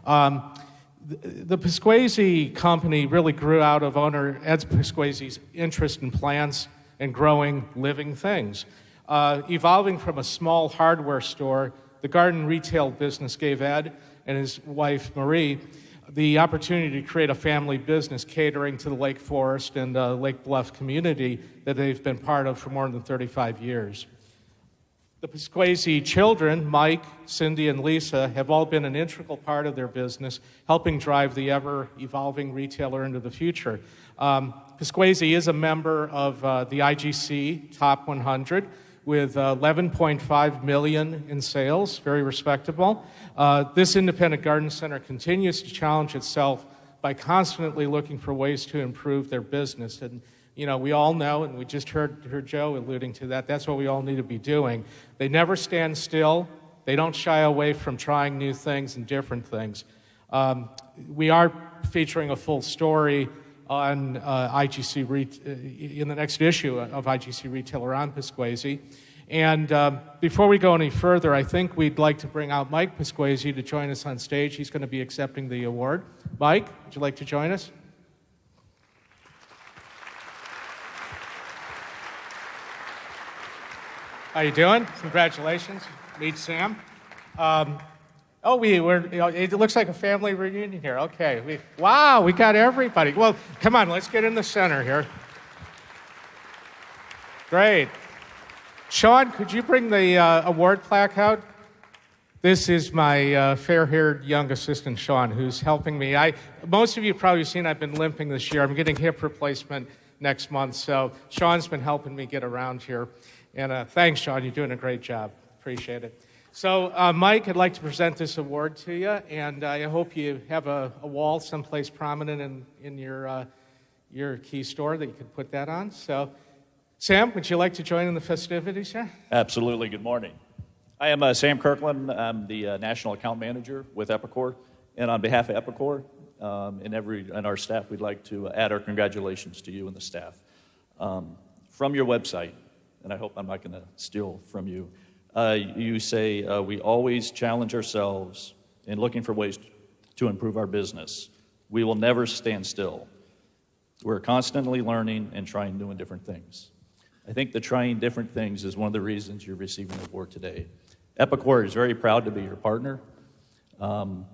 The Pasquesi company really grew out of owner Ed Pasquesi's interest in plants and growing living things. Evolving from a small hardware store, the garden retail business gave Ed and his wife, Morey, the opportunity to create a family business catering to the Lake Forest and Lake Bluff community that they've been part of for more than 35 years. The Pasquesi children, Mike, Cindy, and Lisa, have all been an integral part of their business, helping drive the ever-evolving retailer into the future. Pasquesi is a member of the IGC Top 100 with 11.5 million in sales, very respectable. This independent garden center continues to challenge itself by constantly looking for ways to improve their business. And you know, we all know, and we just heard Joe alluding to that, that's what we all need to be doing. They never stand still. They don't shy away from trying new things and different things. We are featuring a full story on IGC in the next issue of IGC Retailer on Pasquesi. And before we go any further, I think we'd like to bring out Mike Pasquesi to join us on stage. He's going to be accepting the award. Mike, would you like to join us? How you doing? Congratulations. Meet Sam. It looks like a family reunion here. Okay. Wow, we got everybody. Well, come on, let's get in the center here. Great. Sean, could you bring the award plaque out? This is my fair-haired young assistant, Sean, who's helping me. Most of you have probably seen I've been limping this year. I'm getting hip replacement next month, so Sean's been helping me get around here. And thanks, Sean. You're doing a great job. Appreciate it. So, Mike, I'd like to present this award to you, and I hope you have a wall someplace prominent in your key store that you can put that on. So, Sam, would you like to join in the festivities here? Absolutely. Good morning. I am Sam Kirkland. I'm the National Account Manager with Epicor, and on behalf of Epicor and our staff, we'd like to add our congratulations to you and the staff. From your website, and I hope I'm not going to steal from you, you say, we always challenge ourselves in looking for ways to improve our business. We will never stand still. We're constantly learning and trying new and different things. I think the trying different things is one of the reasons you're receiving the award today. Epicor is very proud to be your partner. And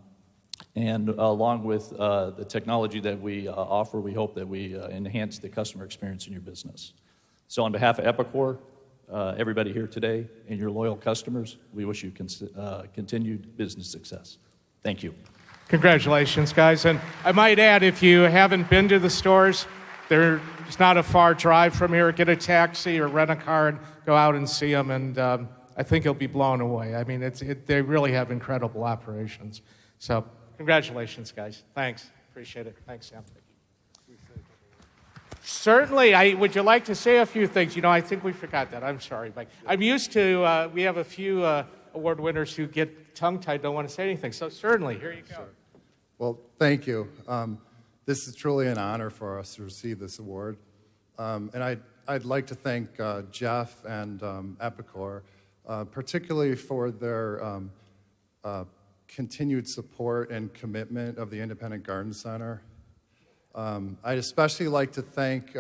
along with the technology that we offer, we hope that we enhance the customer experience in your business. So on behalf of Epicor, everybody here today, and your loyal customers, we wish you continued business success. Thank you. Congratulations, guys. And I might add, if you haven't been to the stores, it's not a far drive from here. Get a taxi or rent a car and go out and see them, and I think you'll be blown away. I mean, they really have incredible operations. So congratulations, guys. Thanks. Appreciate it. Thanks, Sam. Certainly. Would you like to say a few things? You know, I think we forgot that. I'm sorry, Mike. I'm used to, we have a few award winners who get tongue-tied, don't want to say anything. So certainly, here you go. Sure. Well, thank you. This is truly an honor for us to receive this award. And I'd like to thank Jeff and Epicor, particularly for their continued support and commitment of the Independent Garden Center. I'd especially like to thank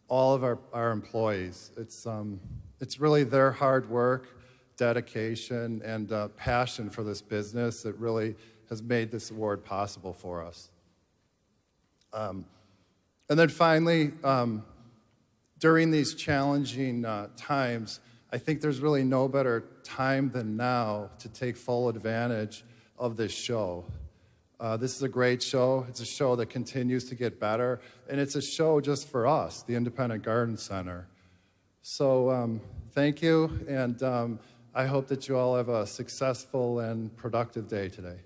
all of our employees. It's really their hard work, dedication, and passion for this business that really has made this award possible for us. And then finally, during these challenging times, I think there's really no better time than now to take full advantage of this show. This is a great show. It's a show that continues to get better, and it's a show just for us, the Independent Garden Center. So thank you, and I hope that you all have a successful and productive day today.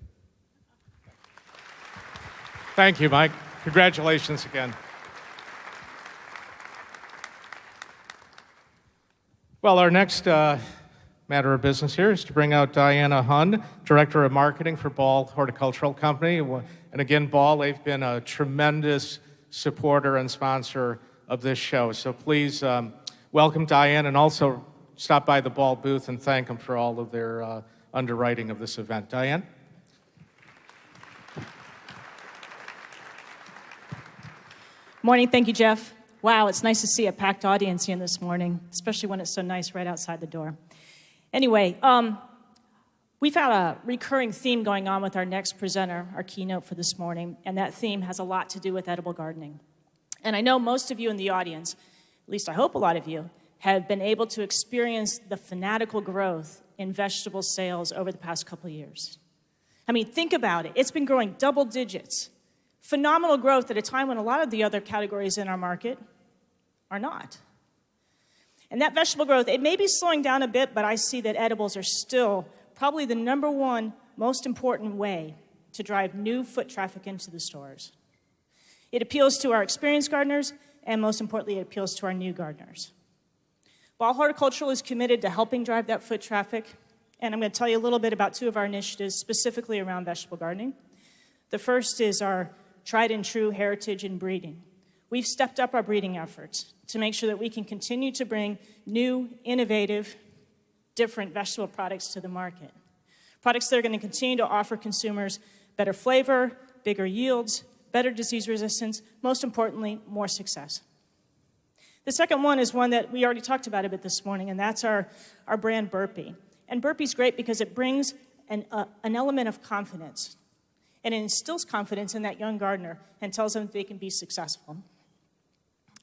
Thank you, Mike. Congratulations again. Well, our next matter of business here is to bring out Diana Hund, Director of Marketing for Ball Horticultural Company. And again, Ball, they've been a tremendous supporter and sponsor of this show. So please welcome Diane, and also stop by the Ball booth and thank them for all of their underwriting of this event. Diane? Morning. Thank you, Jeff. Wow, it's nice to see a packed audience here this morning, especially when it's so nice right outside the door. Anyway, we've had a recurring theme going on with our next presenter, our keynote for this morning, and that theme has a lot to do with edible gardening. And I know most of you in the audience, at least I hope a lot of you, have been able to experience the fanatical growth in vegetable sales over the past couple of years. I mean, think about it. It's been growing double digits. Phenomenal growth at a time when a lot of the other categories in our market are not. And that vegetable growth, it may be slowing down a bit, but I see that edibles are still probably the number one most important way to drive new foot traffic into the stores. It appeals to our experienced gardeners, and most importantly, it appeals to our new gardeners. Ball Horticultural is committed to helping drive that foot traffic, and I'm going to tell you a little bit about two of our initiatives specifically around vegetable gardening. The first is our tried and true heritage and breeding. We've stepped up our breeding efforts to make sure that we can continue to bring new, innovative, different vegetable products to the market. Products that are going to continue to offer consumers better flavor, bigger yields, better disease resistance, most importantly, more success. The second one is one that we already talked about a bit this morning, and that's our brand Burpee. And Burpee's great because it brings an element of confidence. And it instills confidence in that young gardener and tells them that they can be successful.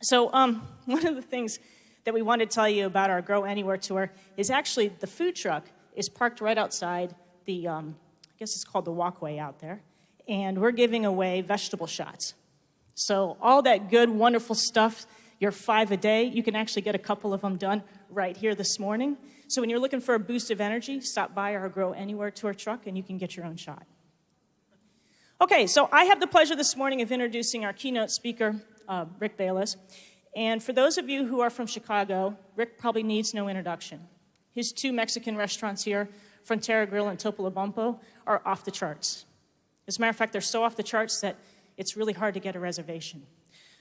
So one of the things that we want to tell you about our Grow Anywhere tour is actually the food truck is parked right outside the, I guess it's called the walkway out there, and we're giving away vegetable shots. So all that good, wonderful stuff, your 5 a day, you can actually get a couple of them done right here this morning. So when you're looking for a boost of energy, stop by our Grow Anywhere tour truck and you can get your own shot. Okay, so I have the pleasure this morning of introducing our keynote speaker, Rick Bayless. And for those of you who are from Chicago, Rick probably needs no introduction. His 2 Mexican restaurants here, Frontera Grill and Topolobampo, are off the charts. As a matter of fact, they're so off the charts that it's really hard to get a reservation.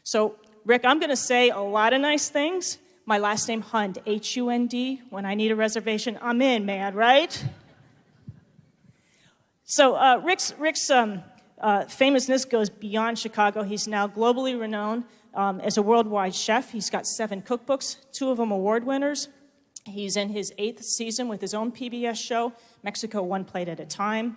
So, Rick, I'm going to say a lot of nice things. My last name, Hund, H-U-N-D. When I need a reservation, I'm in, man, right? So Rick's famousness goes beyond Chicago. He's now globally renowned as a worldwide chef. He's got 7 cookbooks, 2 of them award winners. He's in his 8th season with his own PBS show, Mexico One Plate at a Time.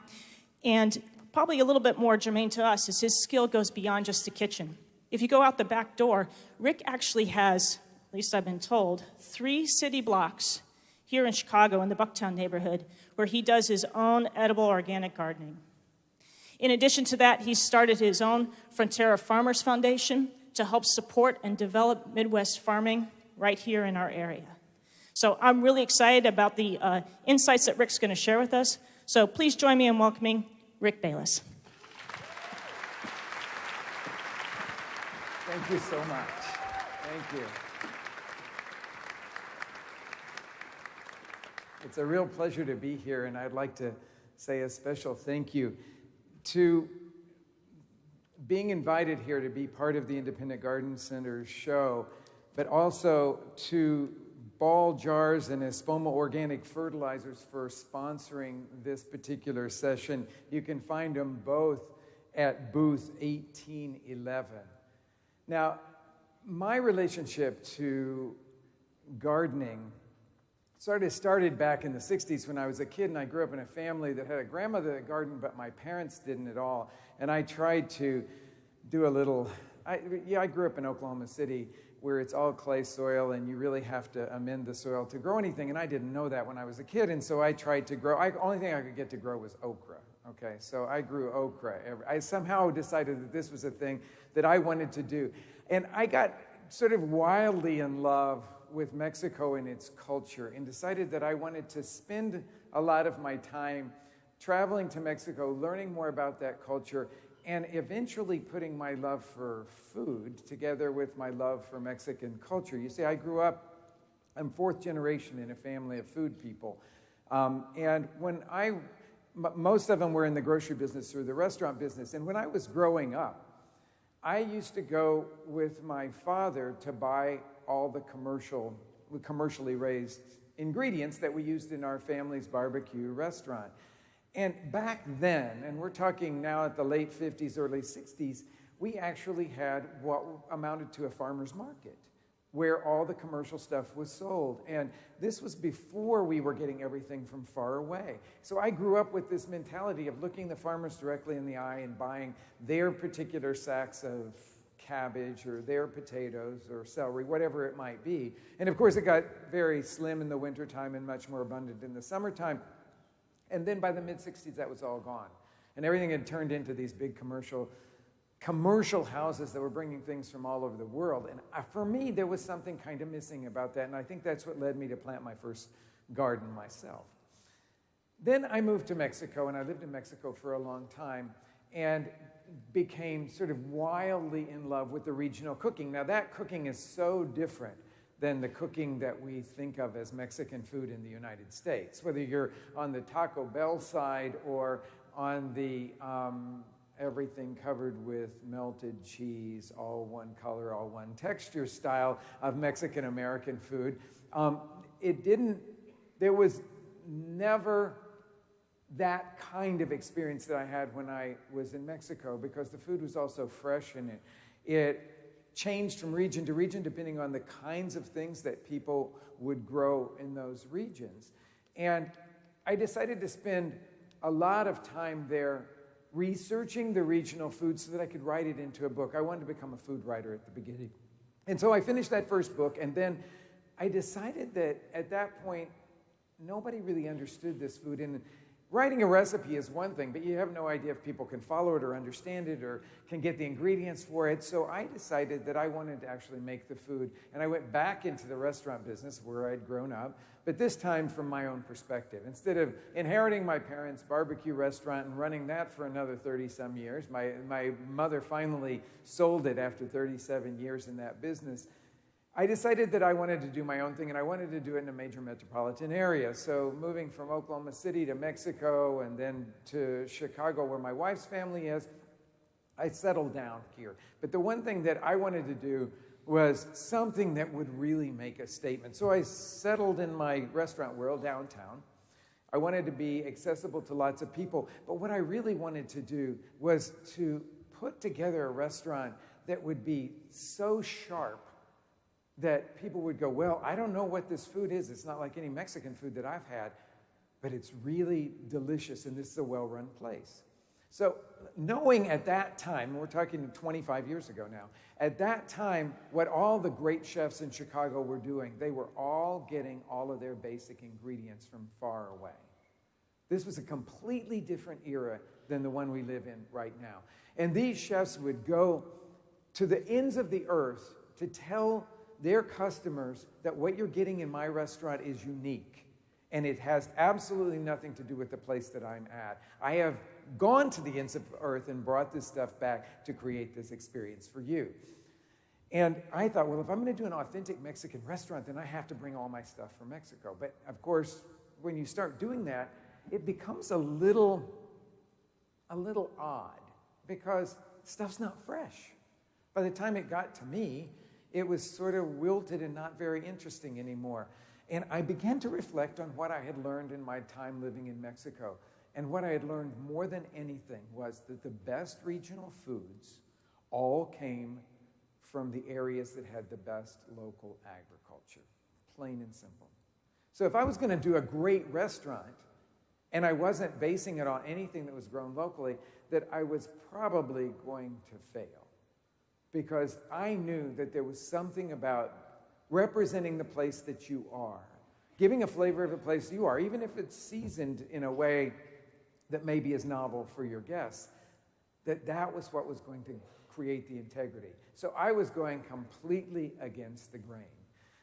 And probably a little bit more germane to us is his skill goes beyond just the kitchen. If you go out the back door, Rick actually has, at least I've been told, 3 city blocks here in Chicago in the Bucktown neighborhood where he does his own edible organic gardening. In addition to that, he started his own Frontera Farmers Foundation to help support and develop Midwest farming right here in our area. So I'm really excited about the insights that Rick's going to share with us. So please join me in welcoming Rick Bayless. Thank you so much. Thank you. It's a real pleasure to be here, and I'd like to say a special thank you to being invited here to be part of the Independent Garden Center's show, but also to Ball Jars and Espoma Organic Fertilizers for sponsoring this particular session. You can find them both at booth 1811. Now, my relationship to gardening sort of started back in the 60s when I was a kid, and I grew up in a family that had a grandmother that gardened, but my parents didn't at all. And I tried to do a little, I grew up in Oklahoma City where it's all clay soil and you really have to amend the soil to grow anything, and I didn't know that when I was a kid, and so I tried to grow, only thing I could get to grow was okra. Okay, so I grew okra. I somehow decided that this was a thing that I wanted to do. And I got sort of wildly in love with Mexico and its culture and decided that I wanted to spend a lot of my time traveling to Mexico, learning more about that culture, and eventually putting my love for food together with my love for Mexican culture. You see, I grew up, I'm 4th generation in a family of food people. And when most of them were in the grocery business or the restaurant business. And when I was growing up, I used to go with my father to buy all the commercially raised ingredients that we used in our family's barbecue restaurant. And back then, and we're talking now at the late 50s, early 60s, we actually had what amounted to a farmer's market where all the commercial stuff was sold. And this was before we were getting everything from far away. So I grew up with this mentality of looking the farmers directly in the eye and buying their particular sacks of cabbage or their potatoes or celery, whatever it might be. And of course, it got very slim in the wintertime and much more abundant in the summertime. And then by the mid-60s, that was all gone. And everything had turned into these big commercial houses that were bringing things from all over the world. And for me, there was something kind of missing about that. And I think that's what led me to plant my first garden myself. Then I moved to Mexico, and I lived in Mexico for a long time and became sort of wildly in love with the regional cooking. Now, that cooking is so different than the cooking that we think of as Mexican food in the United States, whether you're on the Taco Bell side or on the everything covered with melted cheese, all one color, all one texture style of Mexican-American food. There was never that kind of experience that I had when I was in Mexico, because the food was also fresh and it changed from region to region depending on the kinds of things that people would grow in those regions. And I decided to spend a lot of time there researching the regional food so that I could write it into a book. I wanted to become a food writer at the beginning. And so I finished that first book, and then I decided that at that point, nobody really understood this food. And writing a recipe is one thing, but you have no idea if people can follow it or understand it or can get the ingredients for it. So I decided that I wanted to actually make the food. And I went back into the restaurant business where I'd grown up, but this time from my own perspective. Instead of inheriting my parents' barbecue restaurant and running that for another 30-some years, my mother finally sold it after 37 years in that business. I decided that I wanted to do my own thing, and I wanted to do it in a major metropolitan area. So moving from Oklahoma City to Mexico and then to Chicago, where my wife's family is, I settled down here. But the one thing that I wanted to do was something that would really make a statement. So I settled in my restaurant world downtown. I wanted to be accessible to lots of people. But what I really wanted to do was to put together a restaurant that would be so sharp that people would go, well, I don't know what this food is. It's not like any Mexican food that I've had, but it's really delicious, and this is a well-run place. So knowing at that time, we're talking 25 years ago now, at that time, what all the great chefs in Chicago were doing, they were all getting all of their basic ingredients from far away. This was a completely different era than the one we live in right now. And these chefs would go to the ends of the earth to tell their customers that what you're getting in my restaurant is unique, and it has absolutely nothing to do with the place that I'm at. I have gone to the ends of earth and brought this stuff back to create this experience for you. And I thought, well, if I'm going to do an authentic Mexican restaurant, then I have to bring all my stuff from Mexico. But of course, when you start doing that, it becomes a little odd, because stuff's not fresh. By the time it got to me, it was sort of wilted and not very interesting anymore. And I began to reflect on what I had learned in my time living in Mexico. And what I had learned more than anything was that the best regional foods all came from the areas that had the best local agriculture, plain and simple. So if I was going to do a great restaurant, and I wasn't basing it on anything that was grown locally, that I was probably going to fail. Because I knew that there was something about representing the place that you are, giving a flavor of the place you are, even if it's seasoned in a way that maybe is novel for your guests, that was what was going to create the integrity. So I was going completely against the grain.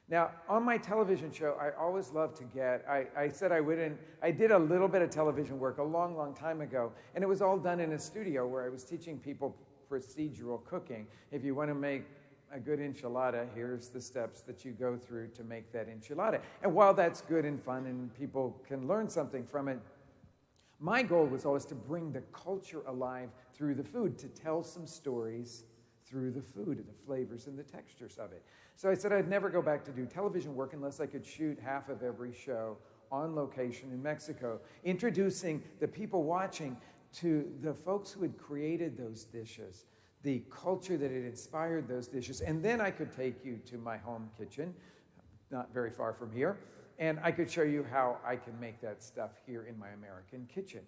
Now, on my television show, I always loved to get, I said I wouldn't, I did a little bit of television work a long, long time ago, and it was all done in a studio where I was teaching people procedural cooking. If you want to make a good enchilada, here's the steps that you go through to make that enchilada. And while that's good and fun and people can learn something from it, my goal was always to bring the culture alive through the food, to tell some stories through the food, the flavors and the textures of it. So I said I'd never go back to do television work unless I could shoot half of every show on location in Mexico, introducing the people watching to the folks who had created those dishes, the culture that had inspired those dishes. And then I could take you to my home kitchen, not very far from here, and I could show you how I can make that stuff here in my American kitchen.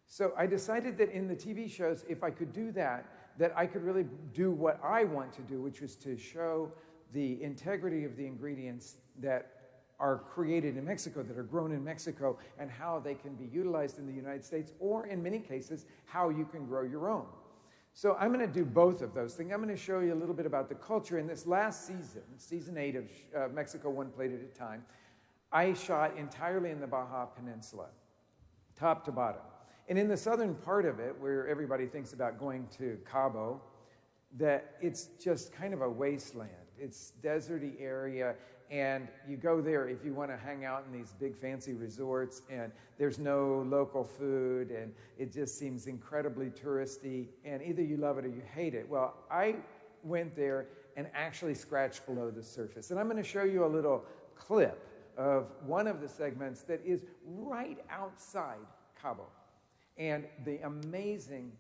So I decided that in the TV shows, if I could do that, that I could really do what I want to do, which was to show the integrity of the ingredients that are created in Mexico, that are grown in Mexico, and how they can be utilized in the United States, or in many cases, how you can grow your own. So I'm going to do both of those things. I'm going to show you a little bit about the culture. In this last season, season 8 of Mexico One Plate at a Time, I shot entirely in the Baja Peninsula, top to bottom. And in the southern part of it, where everybody thinks about going to Cabo, that it's just kind of a wasteland. It's deserty area, and you go there if you want to hang out in these big fancy resorts, and there's no local food, and it just seems incredibly touristy, and either you love it or you hate it. Well, I went there and actually scratched below the surface. And I'm going to show you a little clip of one of the segments that is right outside Cabo, and the amazing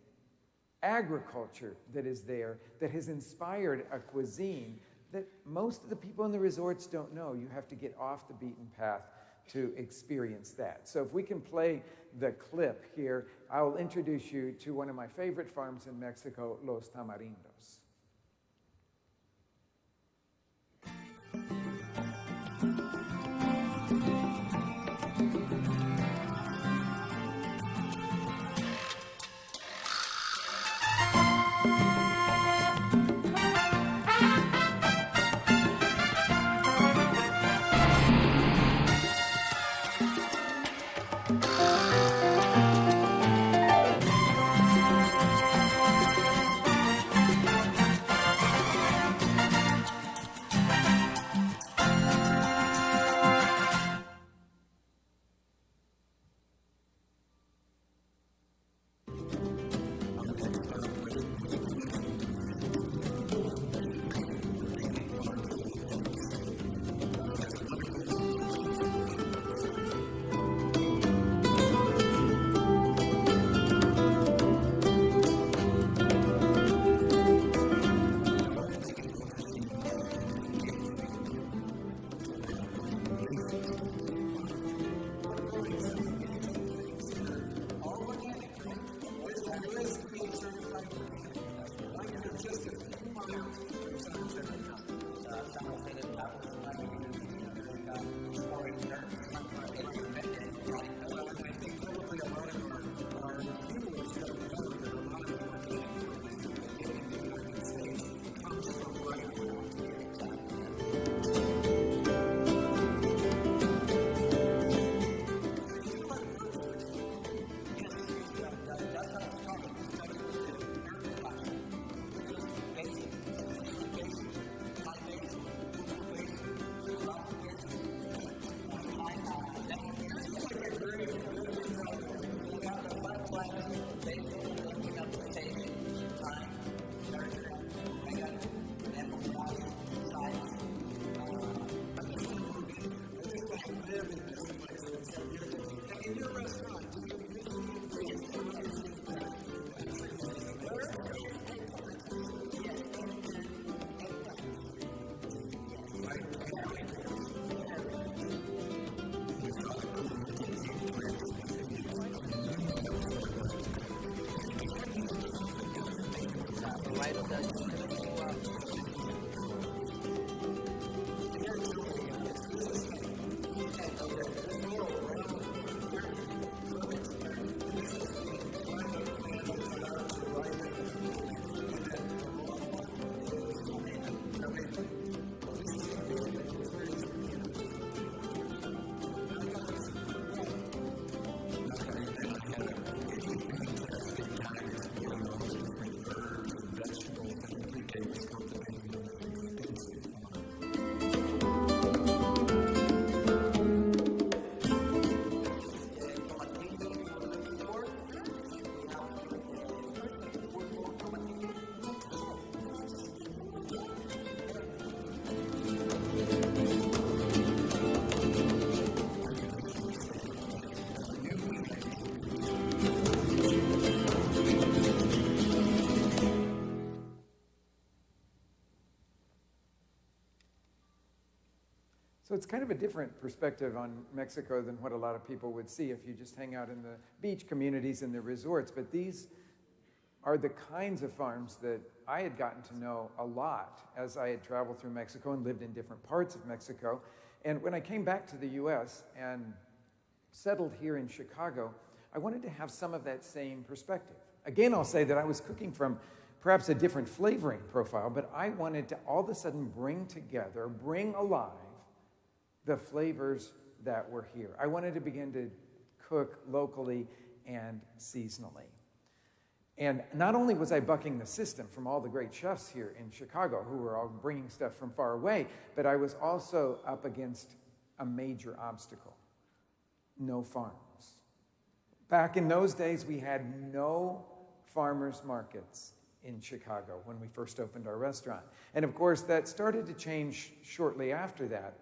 agriculture that is there that has inspired a cuisine that most of the people in the resorts don't know. You have to get off the beaten path to experience that. So if we can play the clip here, I will introduce you to one of my favorite farms in Mexico, Los Tamarindos. So it's kind of a different perspective on Mexico than what a lot of people would see if you just hang out in the beach communities and the resorts. But these are the kinds of farms that I had gotten to know a lot as I had traveled through Mexico and lived in different parts of Mexico. And when I came back to the US and settled here in Chicago, I wanted to have some of that same perspective. Again, I'll say that I was cooking from perhaps a different flavoring profile, but I wanted to all of a sudden bring alive the flavors that were here. I wanted to begin to cook locally and seasonally. And not only was I bucking the system from all the great chefs here in Chicago who were all bringing stuff from far away, but I was also up against a major obstacle: no farms. Back in those days, we had no farmers markets in Chicago when we first opened our restaurant. And of course, that started to change shortly after that.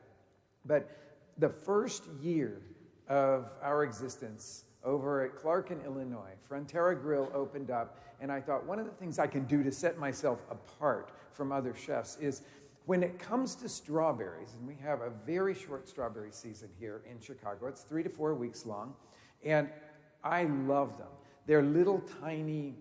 But the first year of our existence over at Clark in Illinois, Frontera Grill opened up, and I thought one of the things I can do to set myself apart from other chefs is when it comes to strawberries, and we have a very short strawberry season here in Chicago. It's 3 to 4 weeks long, and I love them. They're little tiny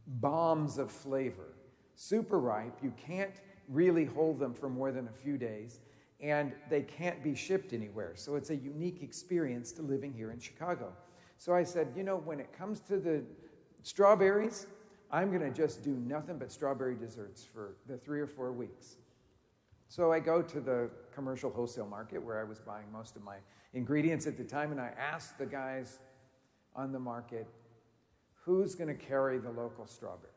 bombs of flavor, super ripe. You can't really hold them for more than a few days, and they can't be shipped anywhere. So it's a unique experience to living here in Chicago. So I said, you know, when it comes to the strawberries, I'm going to just do nothing but strawberry desserts for the 3 or 4 weeks. So I go to the commercial wholesale market where I was buying most of my ingredients at the time, and I asked the guys on the market, who's going to carry the local strawberries?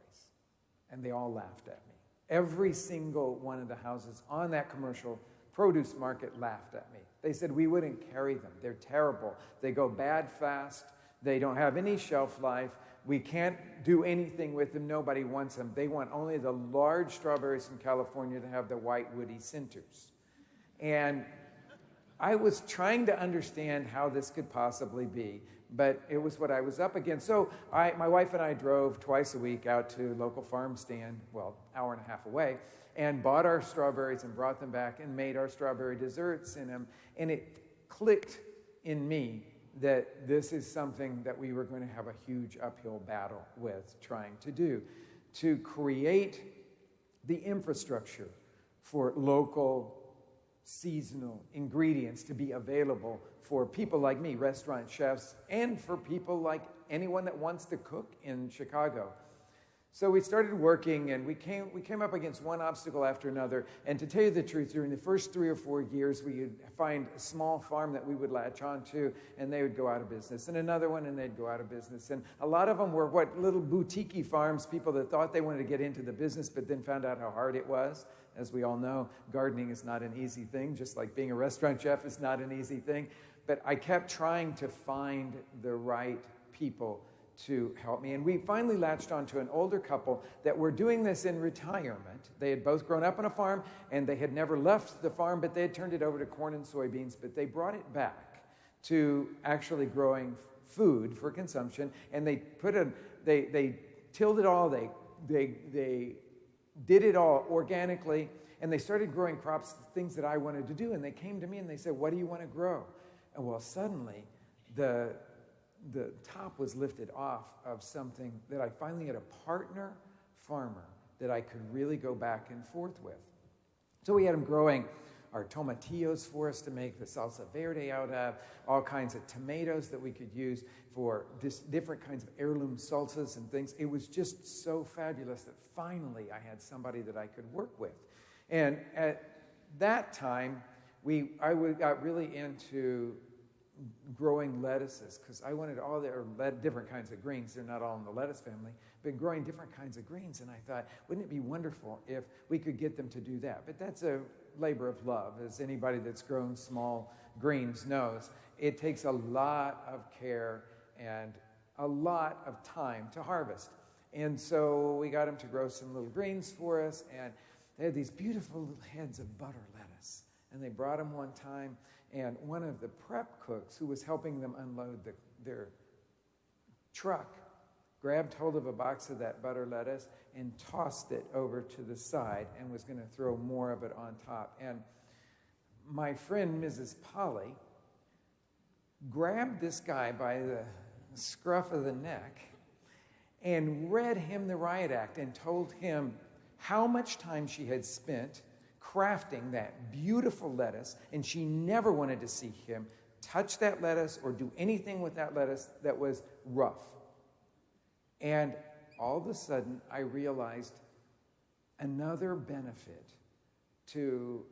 And they all laughed at me. Every single one of the houses on that commercial produce market laughed at me. They said, we wouldn't carry them. They're terrible. They go bad fast. They don't have any shelf life. We can't do anything with them. Nobody wants them. They want only the large strawberries from California to have the white woody centers. And I was trying to understand how this could possibly be, but it was what I was up against. So my wife and I drove twice a week out to local farm stand, well, hour and a half away, and bought our strawberries and brought them back and made our strawberry desserts in them. And it clicked in me that this is something that we were going to have a huge uphill battle with trying to do, to create the infrastructure for local seasonal ingredients to be available for people like me, restaurant chefs, and for people like anyone that wants to cook in Chicago. So we started working, and we came up against one obstacle after another. And to tell you the truth, during the first 3 or 4 years, we would find a small farm that we would latch onto, and they would go out of business. And another one, and they'd go out of business. And a lot of them were little boutique farms, people that thought they wanted to get into the business, but then found out how hard it was. As we all know, gardening is not an easy thing, just like being a restaurant chef is not an easy thing. But I kept trying to find the right people to help me. And we finally latched onto an older couple that were doing this in retirement. They had both grown up on a farm, and they had never left the farm, but they had turned it over to corn and soybeans, but they brought it back to actually growing food for consumption. And they tilled it all, they did it all organically, and they started growing crops, things that I wanted to do. And they came to me and they said, what do you want to grow? And well, suddenly the top was lifted off of something that I finally had a partner farmer that I could really go back and forth with. So we had him growing our tomatillos for us to make the salsa verde out of, all kinds of tomatoes that we could use for different kinds of heirloom salsas and things. It was just so fabulous that finally I had somebody that I could work with. And at that time, I got really into growing lettuces, because I wanted all the different kinds of greens. They're not all in the lettuce family, but growing different kinds of greens. And I thought, wouldn't it be wonderful if we could get them to do that? But that's a labor of love, as anybody that's grown small greens knows. It takes a lot of care and a lot of time to harvest. And so we got them to grow some little greens for us, and they had these beautiful little heads of butter lettuce. And they brought them one time, and one of the prep cooks who was helping them unload their truck grabbed hold of a box of that butter lettuce and tossed it over to the side and was going to throw more of it on top. And my friend, Mrs. Polly, grabbed this guy by the scruff of the neck and read him the riot act and told him how much time she had spent crafting that beautiful lettuce, and she never wanted to see him touch that lettuce or do anything with that lettuce that was rough. And all of a sudden, I realized another benefit to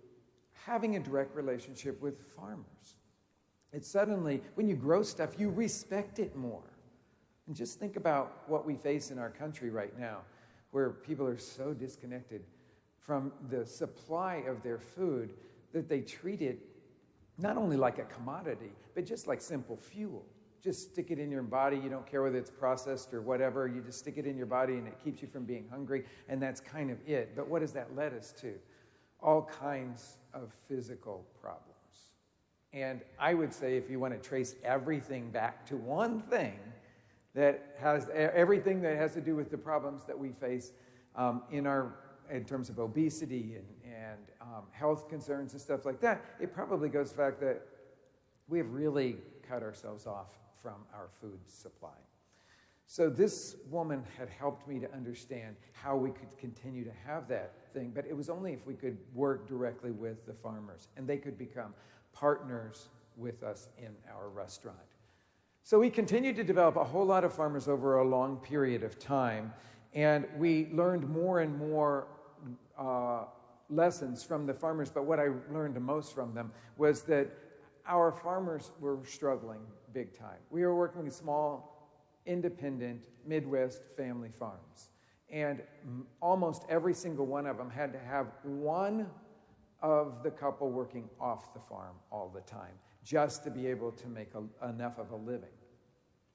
having a direct relationship with farmers. It's suddenly, when you grow stuff, you respect it more. And just think about what we face in our country right now, where people are so disconnected from the supply of their food that they treat it not only like a commodity, but just like simple fuel. Just stick it in your body. You don't care whether it's processed or whatever. You just stick it in your body and it keeps you from being hungry, and that's kind of it. But what does that lead us to? All kinds of physical problems. And I would say if you want to trace everything back to one thing that has everything that has to do with the problems that we face in terms of obesity and health concerns and stuff like that, it probably goes to the fact that we have really cut ourselves off from our food supply. So this woman had helped me to understand how we could continue to have that thing, but it was only if we could work directly with the farmers and they could become partners with us in our restaurant. So we continued to develop a whole lot of farmers over a long period of time, and we learned more and more lessons from the farmers, but what I learned the most from them was that our farmers were struggling big time. We were working with small, independent, Midwest family farms, and almost every single one of them had to have one of the couple working off the farm all the time just to be able to make enough of a living.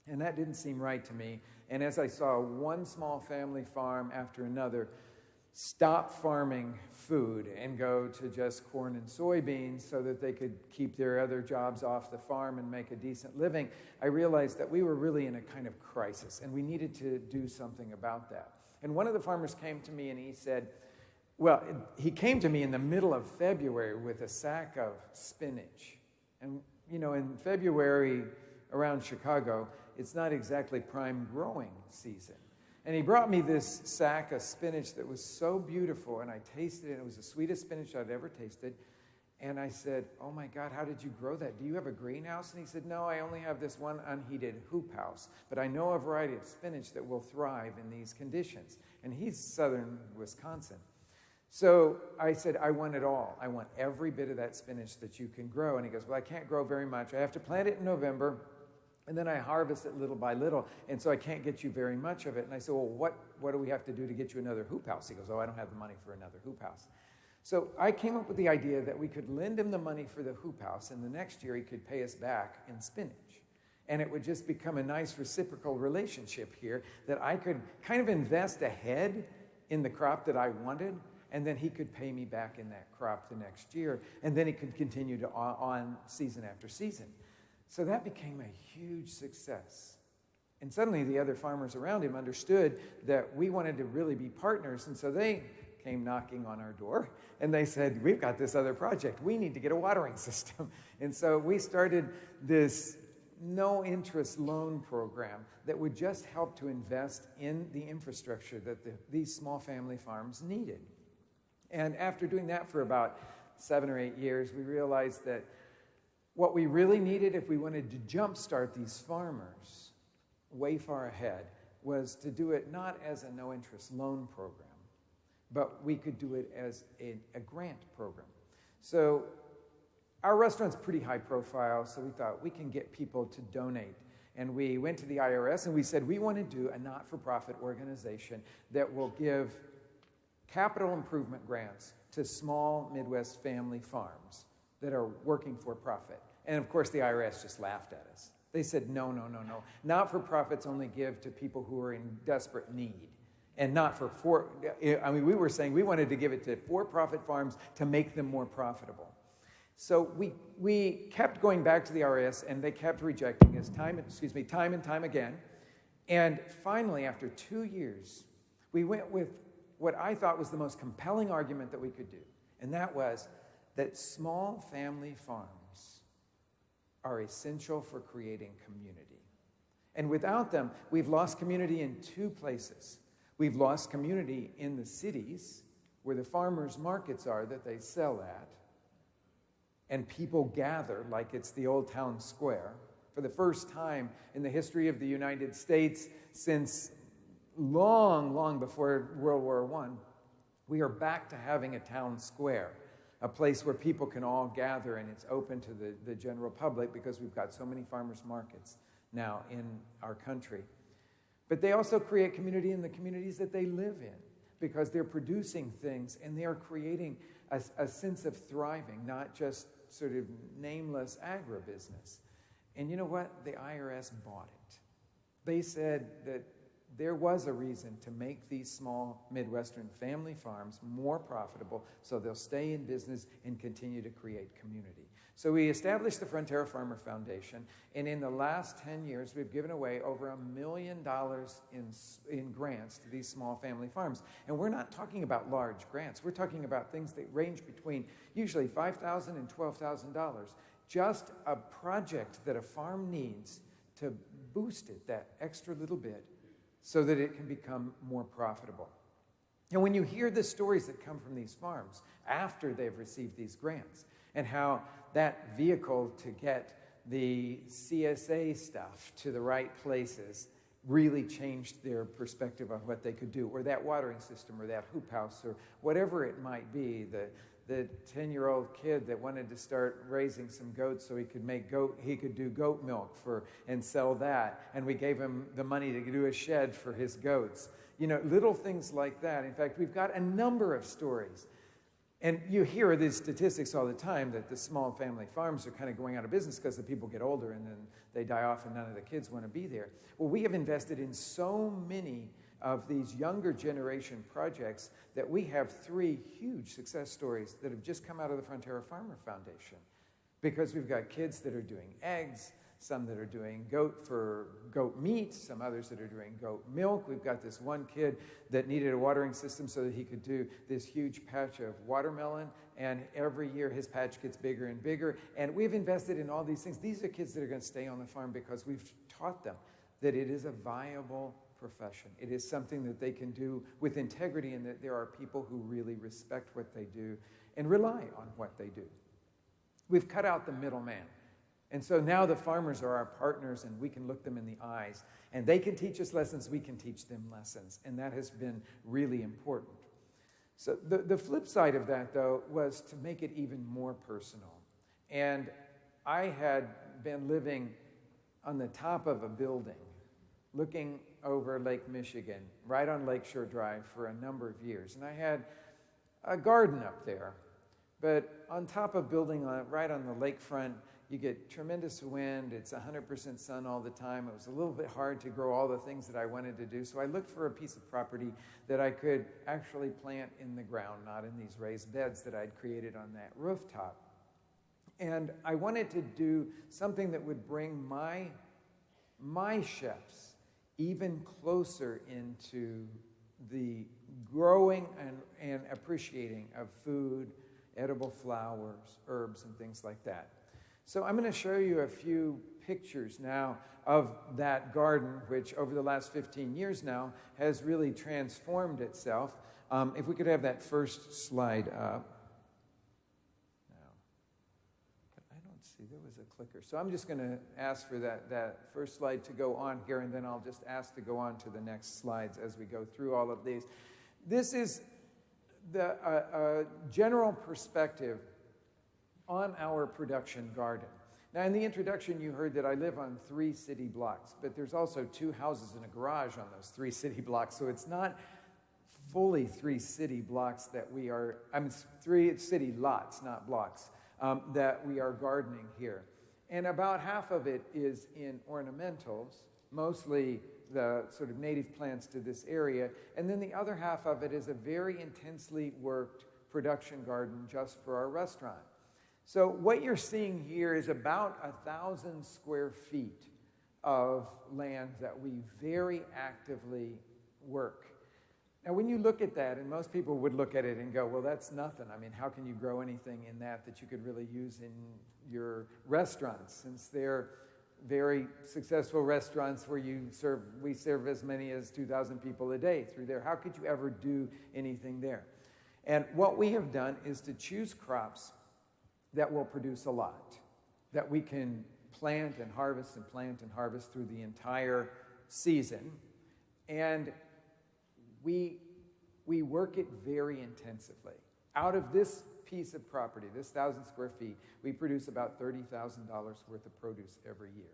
And that didn't seem right to me. And as I saw one small family farm after another stop farming food and go to just corn and soybeans so that they could keep their other jobs off the farm and make a decent living, I realized that we were really in a kind of crisis and we needed to do something about that. And one of the farmers came to me and he said, well, he came to me in the middle of February with a sack of spinach. And, you know, in February around Chicago, it's not exactly prime growing season. And he brought me this sack of spinach that was so beautiful, and I tasted it. It was the sweetest spinach I'd ever tasted. And I said, oh my God, how did you grow that? Do you have a greenhouse? And he said, no, I only have this one unheated hoop house, but I know a variety of spinach that will thrive in these conditions. And he's southern Wisconsin. So I said, I want it all. I want every bit of that spinach that you can grow. And he goes, well, I can't grow very much. I have to plant it in November, and then I harvest it little by little, and so I can't get you very much of it. And I said, well, what do we have to do to get you another hoop house? He goes, oh, I don't have the money for another hoop house. So I came up with the idea that we could lend him the money for the hoop house, and the next year he could pay us back in spinach. And it would just become a nice reciprocal relationship here that I could kind of invest ahead in the crop that I wanted, and then he could pay me back in that crop the next year, and then he could continue to on season after season. So that became a huge success. And suddenly the other farmers around him understood that we wanted to really be partners, and so they came knocking on our door, and they said, we've got this other project. We need to get a watering system. And so we started this no-interest loan program that would just help to invest in the infrastructure that these small family farms needed. And after doing that for about 7 or 8 years, we realized that what we really needed if we wanted to jumpstart these farmers way far ahead was to do it not as a no-interest loan program, but we could do it as a grant program. So our restaurant's pretty high profile, so we thought we can get people to donate. And we went to the IRS and we said, we want to do a not-for-profit organization that will give capital improvement grants to small Midwest family farms that are working for profit. And of course, the IRS just laughed at us. They said, no. Not-for-profits only give to people who are in desperate need. And we were saying we wanted to give it to for-profit farms to make them more profitable. So we kept going back to the IRS, and they kept rejecting us time and time again. And finally, after 2 years, we went with what I thought was the most compelling argument that we could do. And that was, that small family farms are essential for creating community. And without them, we've lost community in two places. We've lost community in the cities, where the farmers' markets are that they sell at, and people gather like it's the old town square. For the first time in the history of the United States since long, long before World War I, we are back to having a town square, a place where people can all gather, and it's open to the general public because we've got so many farmers' markets now in our country. But they also create community in the communities that they live in, because they're producing things and they are creating a sense of thriving, not just sort of nameless agribusiness. And you know what? The IRS bought it. They said that there was a reason to make these small Midwestern family farms more profitable so they'll stay in business and continue to create community. So we established the Frontera Farmer Foundation, and in the last 10 years, we've given away over $1 million in grants to these small family farms. And we're not talking about large grants. We're talking about things that range between usually $5,000 and $12,000. Just a project that a farm needs to boost it that extra little bit so that it can become more profitable. And when you hear the stories that come from these farms after they've received these grants, and how that vehicle to get the CSA stuff to the right places really changed their perspective on what they could do, or that watering system, or that hoop house, or whatever it might be, the 10-year-old kid that wanted to start raising some goats so he could do goat milk and sell that, and we gave him the money to do a shed for his goats. You know, little things like that. In fact, we've got a number of stories. And you hear these statistics all the time that the small family farms are kind of going out of business because the people get older and then they die off and none of the kids want to be there. Well, we have invested in so many of these younger generation projects that we have 3 huge success stories that have just come out of the Frontera Farmer Foundation, because we've got kids that are doing eggs, some that are doing goat meat, some others that are doing goat milk. We've got this one kid that needed a watering system so that he could do this huge patch of watermelon, and every year his patch gets bigger and bigger. And we've invested in all these things. These are kids that are going to stay on the farm because we've taught them that it is a viable profession. It is something that they can do with integrity, and that there are people who really respect what they do and rely on what they do. We've cut out the middleman. And so now the farmers are our partners, and we can look them in the eyes, and they can teach us lessons, we can teach them lessons, and that has been really important. So the flip side of that, though, was to make it even more personal. And I had been living on the top of a building, looking over Lake Michigan, right on Lakeshore Drive, for a number of years. And I had a garden up there, but on top of building right on the lakefront, you get tremendous wind. It's 100% sun all the time. It was a little bit hard to grow all the things that I wanted to do. So I looked for a piece of property that I could actually plant in the ground, not in these raised beds that I'd created on that rooftop. And I wanted to do something that would bring my chefs even closer into the growing and appreciating of food, edible flowers, herbs, and things like that. So I'm going to show you a few pictures now of that garden, which over the last 15 years now has really transformed itself. If we could have that first slide up. Now, I don't see, there was a clicker. So I'm just going to ask for that first slide to go on here, and then I'll just ask to go on to the next slides as we go through all of these. This is the general perspective on our production garden. Now, in the introduction, you heard that I live on 3 city blocks, but there's also 2 houses and a garage on those 3 city blocks, so it's not fully 3 city blocks that we are, 3 city lots, not blocks, that we are gardening here. And about half of it is in ornamentals, mostly the sort of native plants to this area, and then the other half of it is a very intensely worked production garden just for our restaurant. So what you're seeing here is about 1,000 square feet of land that we very actively work. Now, when you look at that, and most people would look at it and go, well, that's nothing. I mean, how can you grow anything in that you could really use in your restaurants, since they're very successful restaurants where we serve as many as 2,000 people a day through there. How could you ever do anything there? And what we have done is to choose crops that will produce a lot, that we can plant and harvest through the entire season. And we work it very intensively. Out of this piece of property, this 1,000 square feet, we produce about $30,000 worth of produce every year.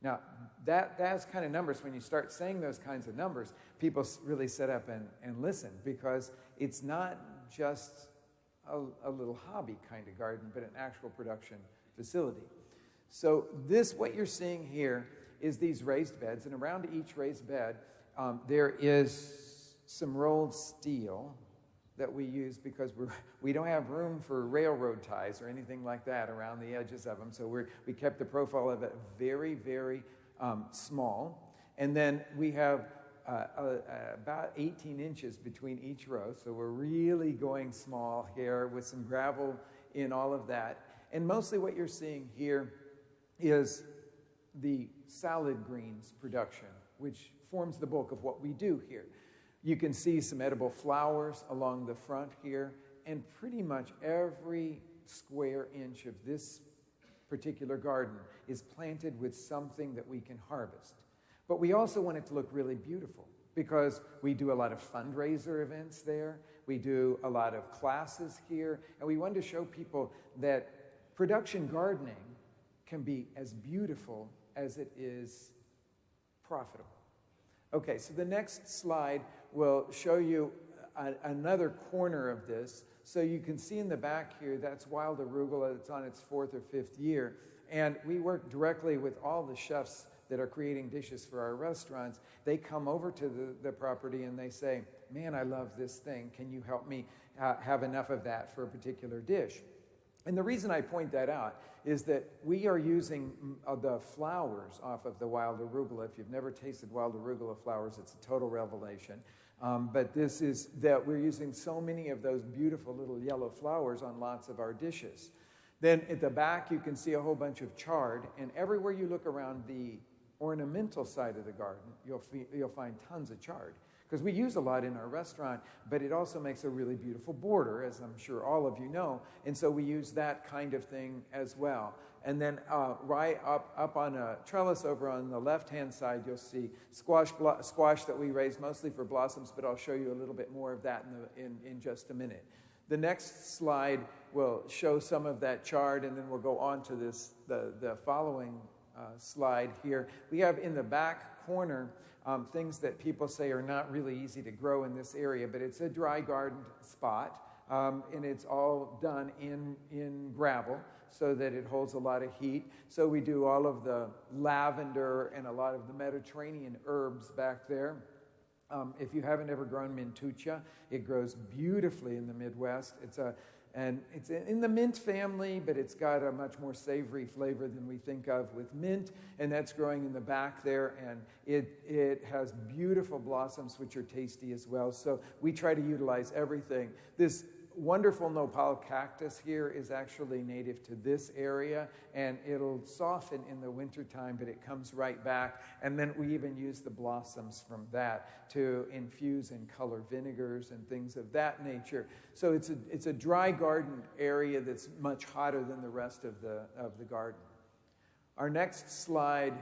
Now, that's kind of numbers. When you start saying those kinds of numbers, people really sit up and listen, because it's not just a little hobby kind of garden, but an actual production facility. So what you're seeing here is these raised beds, and around each raised bed, there is some rolled steel that we use because we don't have room for railroad ties or anything like that around the edges of them. So we kept the profile of it very, very small. And then we have about 18 inches between each row. So we're really going small here with some gravel in all of that. And mostly what you're seeing here is the salad greens production, which forms the bulk of what we do here. You can see some edible flowers along the front here, and pretty much every square inch of this particular garden is planted with something that we can harvest. But we also want it to look really beautiful, because we do a lot of fundraiser events there, we do a lot of classes here, and we wanted to show people that production gardening can be as beautiful as it is profitable. Okay, so the next slide will show you another corner of this. So you can see in the back here, that's wild arugula. It's on its 4th or 5th year. And we work directly with all the chefs that are creating dishes for our restaurants. They come over to the property and they say, man, I love this thing. Can you help me have enough of that for a particular dish? And the reason I point that out is that we are using the flowers off of the wild arugula. If you've never tasted wild arugula flowers, it's a total revelation. But this is that we're using so many of those beautiful little yellow flowers on lots of our dishes. Then at the back, you can see a whole bunch of chard. And everywhere you look around the ornamental side of the garden, you'll find tons of chard. Because we use a lot in our restaurant, but it also makes a really beautiful border, as I'm sure all of you know. And so we use that kind of thing as well. And then right up on a trellis over on the left-hand side, you'll see squash that we raise mostly for blossoms, but I'll show you a little bit more of that in just a minute. The next slide will show some of that chard, and then we'll go on to the following slide here. We have in the back corner things that people say are not really easy to grow in this area, but it's a dry garden spot, and it's all done in gravel so that it holds a lot of heat. So we do all of the lavender and a lot of the Mediterranean herbs back there. If you haven't ever grown mintuccia, it grows beautifully in the Midwest. It's in the mint family, but it's got a much more savory flavor than we think of with mint, and that's growing in the back there, and it has beautiful blossoms, which are tasty as well. So we try to utilize everything. This wonderful nopal cactus here is actually native to this area, and it'll soften in the wintertime, but it comes right back. And then we even use the blossoms from that to infuse in color vinegars and things of that nature. So it's a dry garden area that's much hotter than the rest of the garden. Our next slide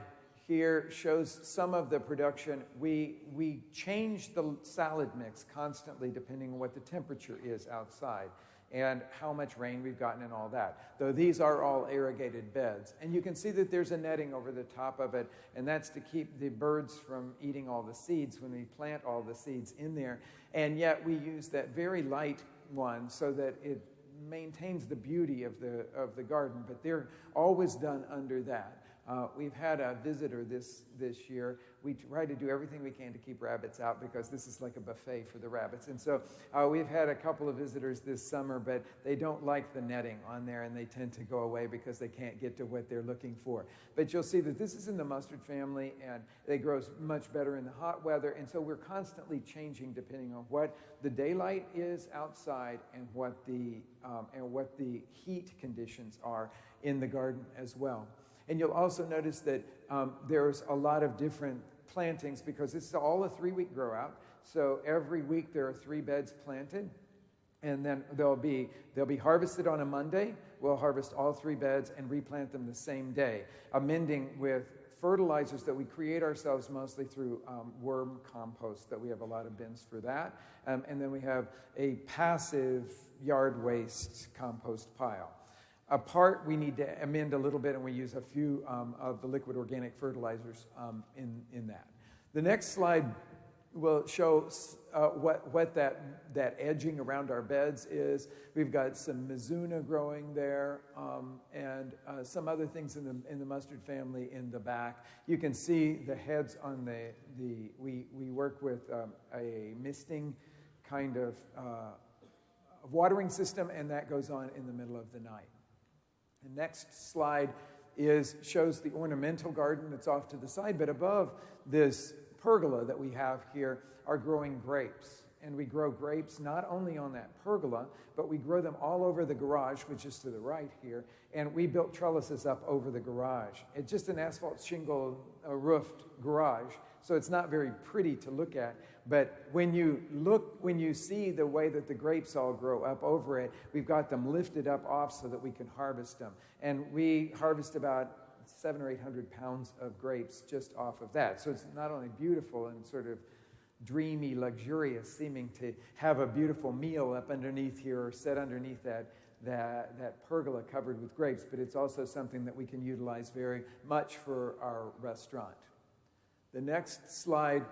here shows some of the production. We change the salad mix constantly depending on what the temperature is outside and how much rain we've gotten and all that. Though these are all irrigated beds. And you can see that there's a netting over the top of it, and that's to keep the birds from eating all the seeds when we plant all the seeds in there. And yet we use that very light one so that it maintains the beauty of the garden, but they're always done under that. We've had a visitor this year. We try to do everything we can to keep rabbits out because this is like a buffet for the rabbits. And so we've had a couple of visitors this summer, but they don't like the netting on there, and they tend to go away because they can't get to what they're looking for. But you'll see that this is in the mustard family, and they grow much better in the hot weather. And so we're constantly changing depending on what the daylight is outside and what the heat conditions are in the garden as well. And you'll also notice that there's a lot of different plantings because this is all a 3-week grow out. So every week there are 3 beds planted, and then they'll be harvested on a Monday. We'll harvest all 3 beds and replant them the same day, amending with fertilizers that we create ourselves mostly through worm compost, that we have a lot of bins for that. And then we have a passive yard waste compost pile. A part we need to amend a little bit, and we use a few of the liquid organic fertilizers in that. The next slide will show what that edging around our beds is. We've got some mizuna growing there, and some other things in the mustard family in the back. You can see the heads on we work with a misting kind of watering system, and that goes on in the middle of the night. The next slide shows the ornamental garden that's off to the side, but above this pergola that we have here are growing grapes. And we grow grapes not only on that pergola, but we grow them all over the garage, which is to the right here, and we built trellises up over the garage. It's just an asphalt shingle roofed garage, so it's not very pretty to look at. But when you see the way that the grapes all grow up over it, we've got them lifted up off so that we can harvest them. And we harvest about 700 or 800 pounds of grapes just off of that. So it's not only beautiful and sort of dreamy, luxurious, seeming to have a beautiful meal up underneath here or set underneath that pergola covered with grapes, but it's also something that we can utilize very much for our restaurant. The next slide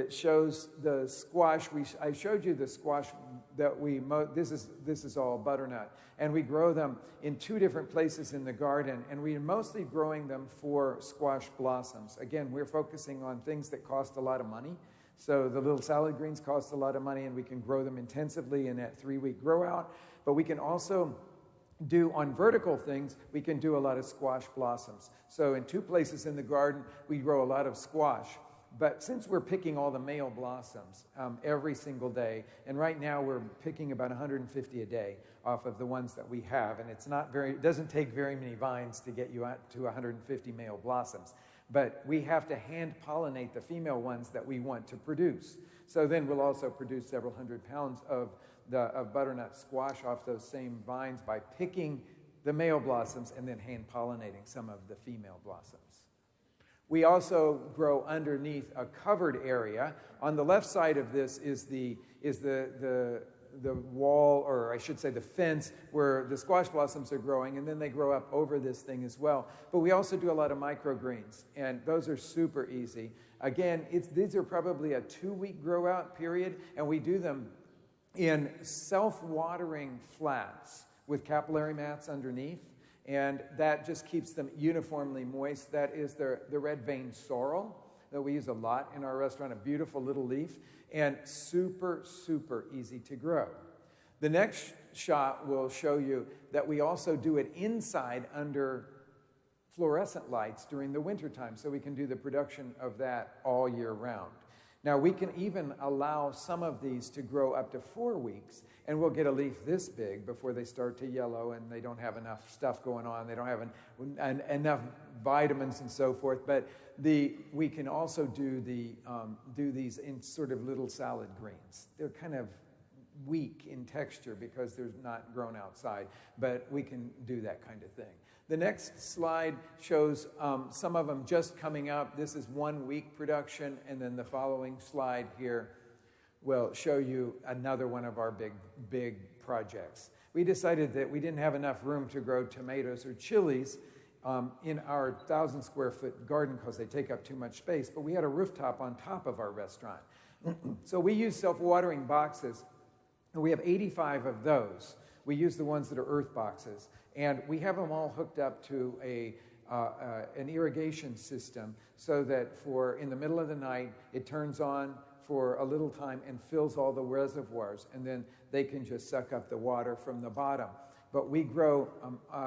shows the squash. I showed you the squash that this is all butternut, and we grow them in 2 different places in the garden, and we're mostly growing them for squash blossoms. Again, we're focusing on things that cost a lot of money. So the little salad greens cost a lot of money, and we can grow them intensively in that 3-week grow out. But we can also do on vertical things, we can do a lot of squash blossoms. So in 2 places in the garden, we grow a lot of squash. But since we're picking all the male blossoms every single day, and right now we're picking about 150 a day off of the ones that we have, and it doesn't take very many vines to get you out to 150 male blossoms. But we have to hand pollinate the female ones that we want to produce. So then we'll also produce several hundred pounds of butternut squash off those same vines by picking the male blossoms and then hand pollinating some of the female blossoms. We also grow underneath a covered area. On the left side of this is the wall, or I should say the fence, where the squash blossoms are growing, and then they grow up over this thing as well. But we also do a lot of microgreens, and those are super easy. Again, these are probably a 2-week grow out period, and we do them in self-watering flats with capillary mats underneath. And that just keeps them uniformly moist. That is the red vein sorrel that we use a lot in our restaurant, a beautiful little leaf, and super, super easy to grow. The next shot will show you that we also do it inside under fluorescent lights during the wintertime, so we can do the production of that all year round. Now, we can even allow some of these to grow up to 4 weeks, and we'll get a leaf this big before they start to yellow and they don't have enough stuff going on. They don't have enough vitamins and so forth. But we can also do these in sort of little salad greens. They're kind of weak in texture because they're not grown outside, but we can do that kind of thing. The next slide shows some of them just coming up. This is 1 week production, and then the following slide here will show you another one of our big projects. We decided that we didn't have enough room to grow tomatoes or chilies in our 1,000 square foot garden because they take up too much space, but we had a rooftop on top of our restaurant. So we use self-watering boxes, and we have 85 of those. We use the ones that are earth boxes, and we have them all hooked up to a an irrigation system so that in the middle of the night, it turns on for a little time and fills all the reservoirs, and then they can just suck up the water from the bottom. But we grow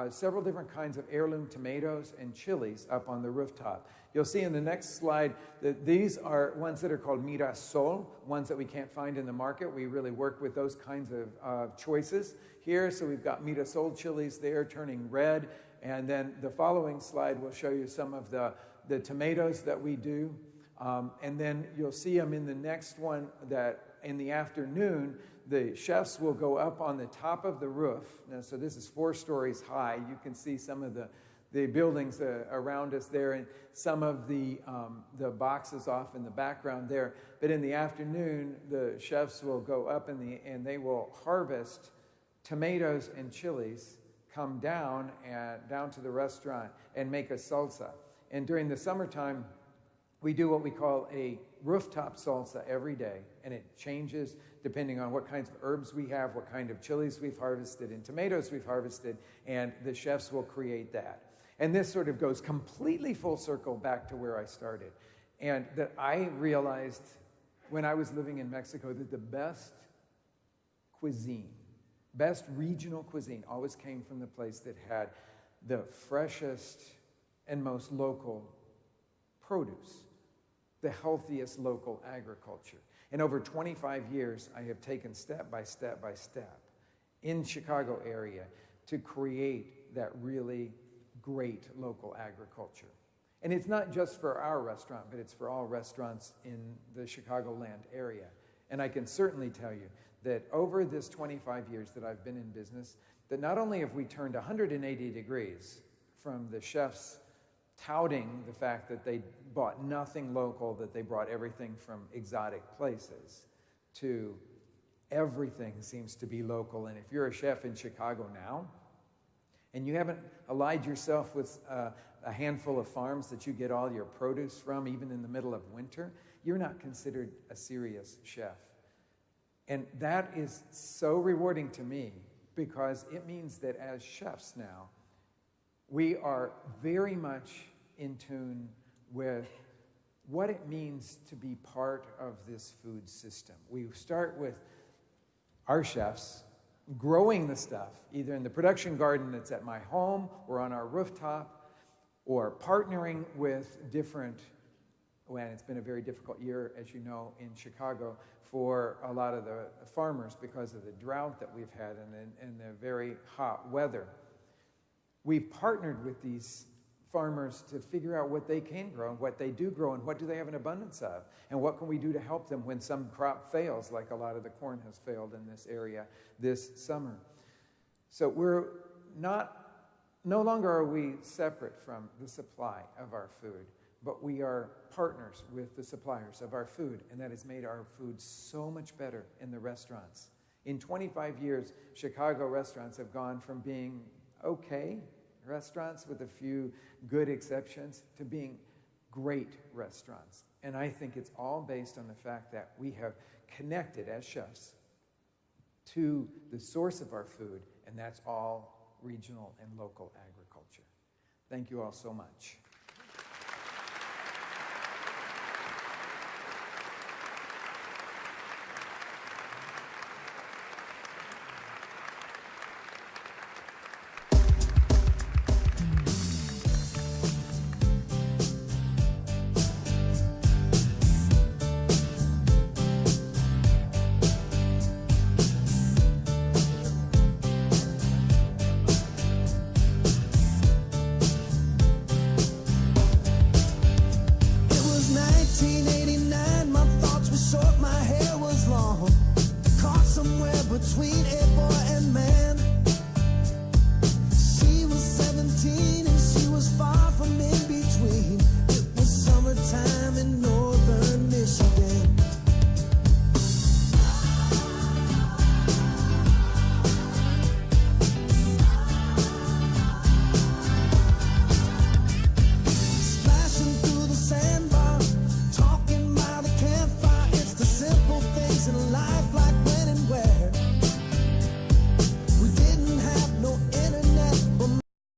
several different kinds of heirloom tomatoes and chilies up on the rooftop. You'll see in the next slide that these are ones that are called Mirasol, ones that we can't find in the market. We really work with those kinds of choices here. So we've got Mirasol chilies there turning red. And then the following slide will show you some of the tomatoes that we do. And then you'll see them in the next one that in the afternoon, the chefs will go up on the top of the roof. Now, so this is 4 stories high. You can see some of the buildings around us there and some of the boxes off in the background there. But in the afternoon, the chefs will go up and they will harvest tomatoes and chilies, come down to the restaurant and make a salsa. And during the summertime, we do what we call a rooftop salsa every day, and it changes depending on what kinds of herbs we have, what kind of chilies we've harvested, and tomatoes we've harvested, and the chefs will create that. And this sort of goes completely full circle back to where I started. And that I realized when I was living in Mexico that the best cuisine, best regional cuisine always came from the place that had the freshest and most local produce, the healthiest local agriculture. And over 25 years, I have taken step by step by step in Chicago area to create that really great local agriculture. And it's not just for our restaurant, but it's for all restaurants in the Chicagoland area. And I can certainly tell you that over this 25 years that I've been in business, that not only have we turned 180 degrees from the chefs touting the fact that they bought nothing local, that they brought everything from exotic places, to everything seems to be local. And if you're a chef in Chicago now, and you haven't allied yourself with a handful of farms that you get all your produce from, even in the middle of winter, you're not considered a serious chef. And that is so rewarding to me, because it means that as chefs now, we are very much in tune with what it means to be part of this food system. We start with our chefs growing the stuff, either in the production garden that's at my home or on our rooftop, or partnering with different, well, it's been a very difficult year, as you know, in Chicago for a lot of the farmers because of the drought that we've had and the very hot weather. We've partnered with these farmers to figure out what they can grow and what they do grow and what do they have an abundance of, and what can we do to help them when some crop fails, like a lot of the corn has failed in this area this summer. So we're no longer are we separate from the supply of our food, but we are partners with the suppliers of our food, and that has made our food so much better in the restaurants. In 25 years, Chicago restaurants have gone from being okay restaurants with a few good exceptions to being great restaurants. And I think it's all based on the fact that we have connected as chefs to the source of our food, and that's all regional and local agriculture. Thank you all so much. Between a boy and man,